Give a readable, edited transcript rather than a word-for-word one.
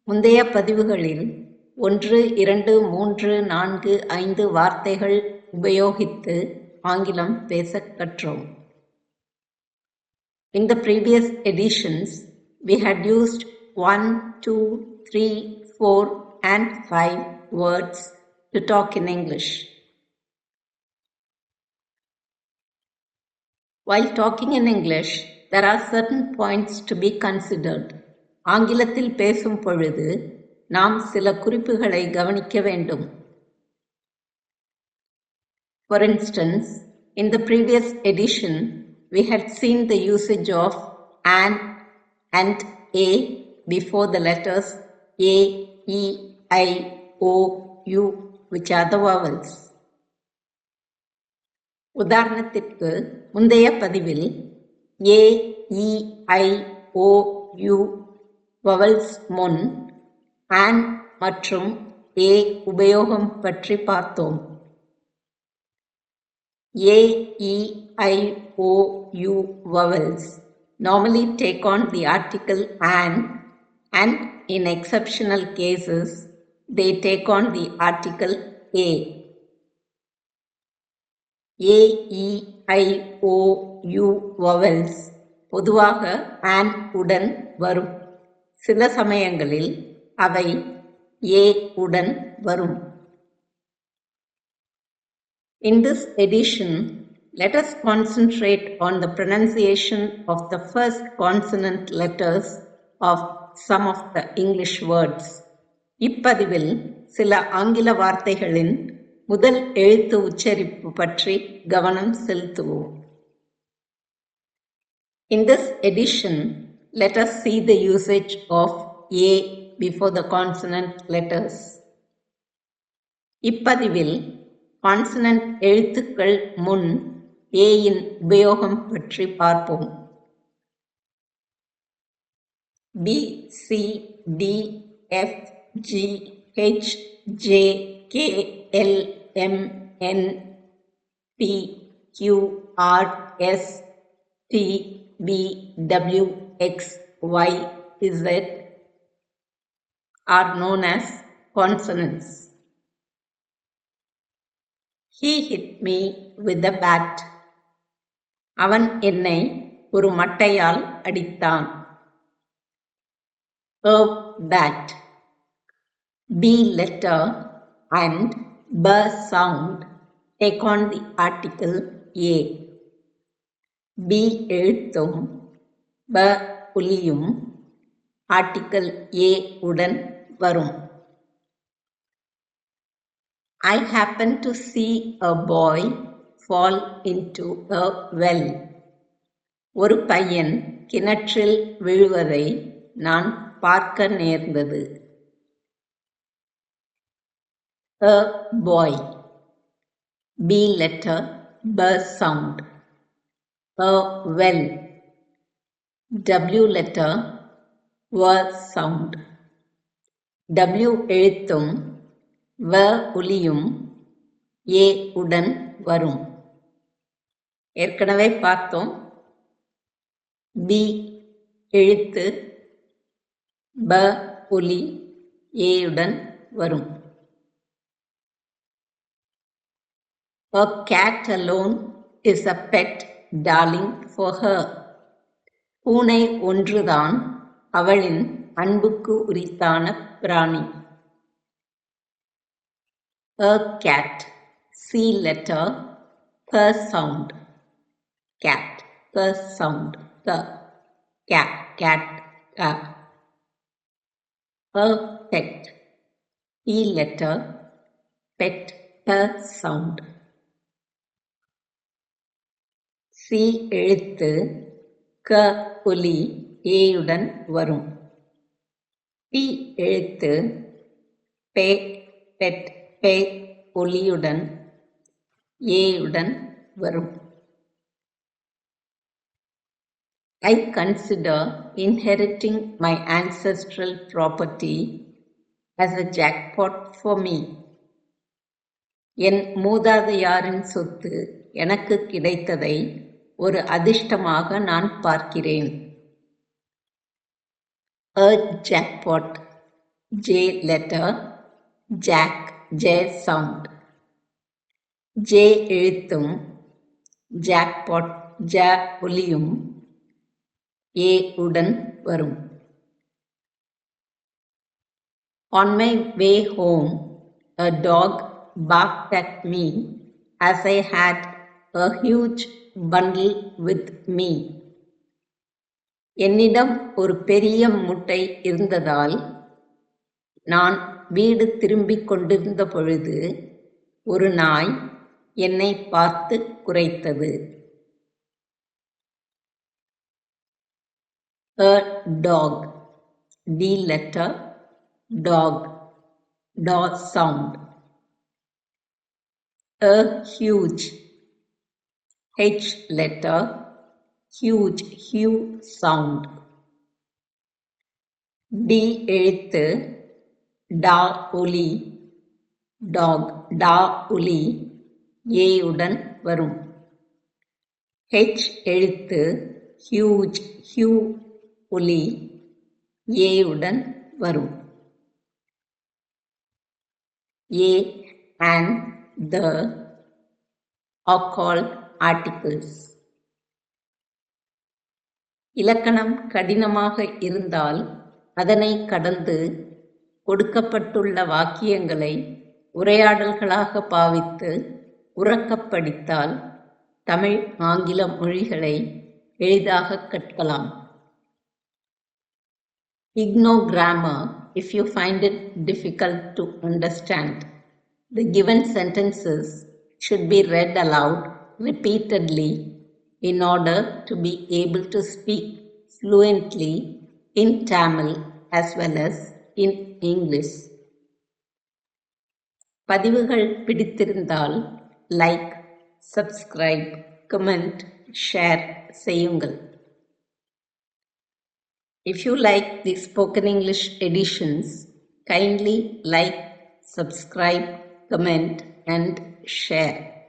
முந்தைய பதிவுகளில் 1, 2, 3, 4, 5 வார்த்தைகள் உபயோகித்து ஆங்கிலம் பேசக் கற்றோம். In the previous editions, we had used 1, 2, 3, 4 and 5 words to talk in English. While talking in English, there are certain points to be considered. ஆங்கிலத்தில் பேசும் பொழுது நாம் சில குறிப்புகளை கவனிக்க வேண்டும். For instance, in the previous edition, we had seen the usage of an and a before the letters a, e, I, o, u, which are the vowels. உதாரணத்திற்கு முந்தைய பதிவில் a, e, I, o, u vowels முன் an மற்றும் a உபயோகம் பற்றி பார்த்தோம். A, E, I, O, U vowels normally take on the article an, and in exceptional cases, they take on the article a. A, E, I, O, U vowels பொதுவாக an உடன் வரும். சில சமயங்களில் அவை a உடன் வரும். In this edition, let us concentrate on the pronunciation of the first consonant letters of some of the English words. இப்பதிவில் சில ஆங்கில வார்த்தைகளின் முதல் எழுத்து உச்சரிப்பு பற்றி கவனம் செலுத்துவோம். In this edition, let us see the usage of a before the consonant letters. இப்பதிவில் கான்சனன்ட் எழுத்துக்கள் முன் ஏயின் உபயோகம் பற்றி பார்ப்போம். B, C, D, F, G, H, J, K, L, M, N, P, Q, R, S, T, V, W, X, Y, Z are known as consonants. He hit me with a bat. அவன் என்னை ஒரு மட்டையால் அடித்தான். A bat. B letter and B sound take on the article a. B எழுத்தும் B ஒலியும் article a உடன் வரும். I happened to see a boy fall into a well. ஒரு பையன் கிணற்றில் விழுவதை நான் பார்க்க நேர்ந்தது. A boy. B letter, B sound. A well. W letter, W sound. W எழுத்தும் வ ஒலியும் ஏ உடன் வரும். ஏற்கனவே பார்த்தோம். பி எழுத்து ப ஒலி ஏயுடன் வரும். A cat alone is a pet darling for her. பூனை ஒன்றுதான் அவளின் அன்புக்கு உரித்தான பிராணி. A cat. C letter, P sound. Cat, P sound. Cat, cat, cat. A pet. E letter, pet, P sound. C எழுத்து க ஒலி ஏயுடன் வரும். P எழுத்து பே, பெட், பே ஒலியுடன் ஏயுடன் வரும். I consider inheriting my ancestral property as a jackpot for me. என் மூதாதையாரின் சொத்து எனக்கு கிடைத்ததை ஒரு அதிர்ஷ்டமாக நான் பார்க்கிறேன். A jackpot. J letter, Jack, J sound. J எழுத்தும் jackpot, J ஒலியும் A உடன் வரும். On my way home, a dog barked at me as I had a huge bundle with me. என்னிடம் ஒரு பெரிய முட்டை இருந்ததால் நான் வீடு திரும்பிக் கொண்டிருந்த பொழுது ஒரு நாய் என்னை பார்த்து குரைத்தது. A dog, D letter, dog, D sound. A huge, H letter, huge, Hu sound. D எழுத்து, டா ஒலி, டாக், டா ஒலி A உடன் வரும். H எழுத்து, ஹியூஜ், ஹியூ ஒலி A உடன் வரும். A and the are called articles. இலக்கணம் கடினமாக இருந்தால் அதனை கடந்து கொடுக்கப்பட்டுள்ள வாக்கியங்களை உரையாடல்களாக பாவித்து உரக்கப் படித்தால் தமிழ், ஆங்கில மொழிகளை எளிதாக கற்கலாம். Ignore grammar if you find it difficult to understand. The given sentences should be read aloud repeatedly in order to be able to speak fluently in Tamil as well as in English. பதிவுகள் பிடித்திருந்தால் like, subscribe, comment, share செய்யுங்கள். If you like the spoken English editions, kindly like, subscribe, comment and share.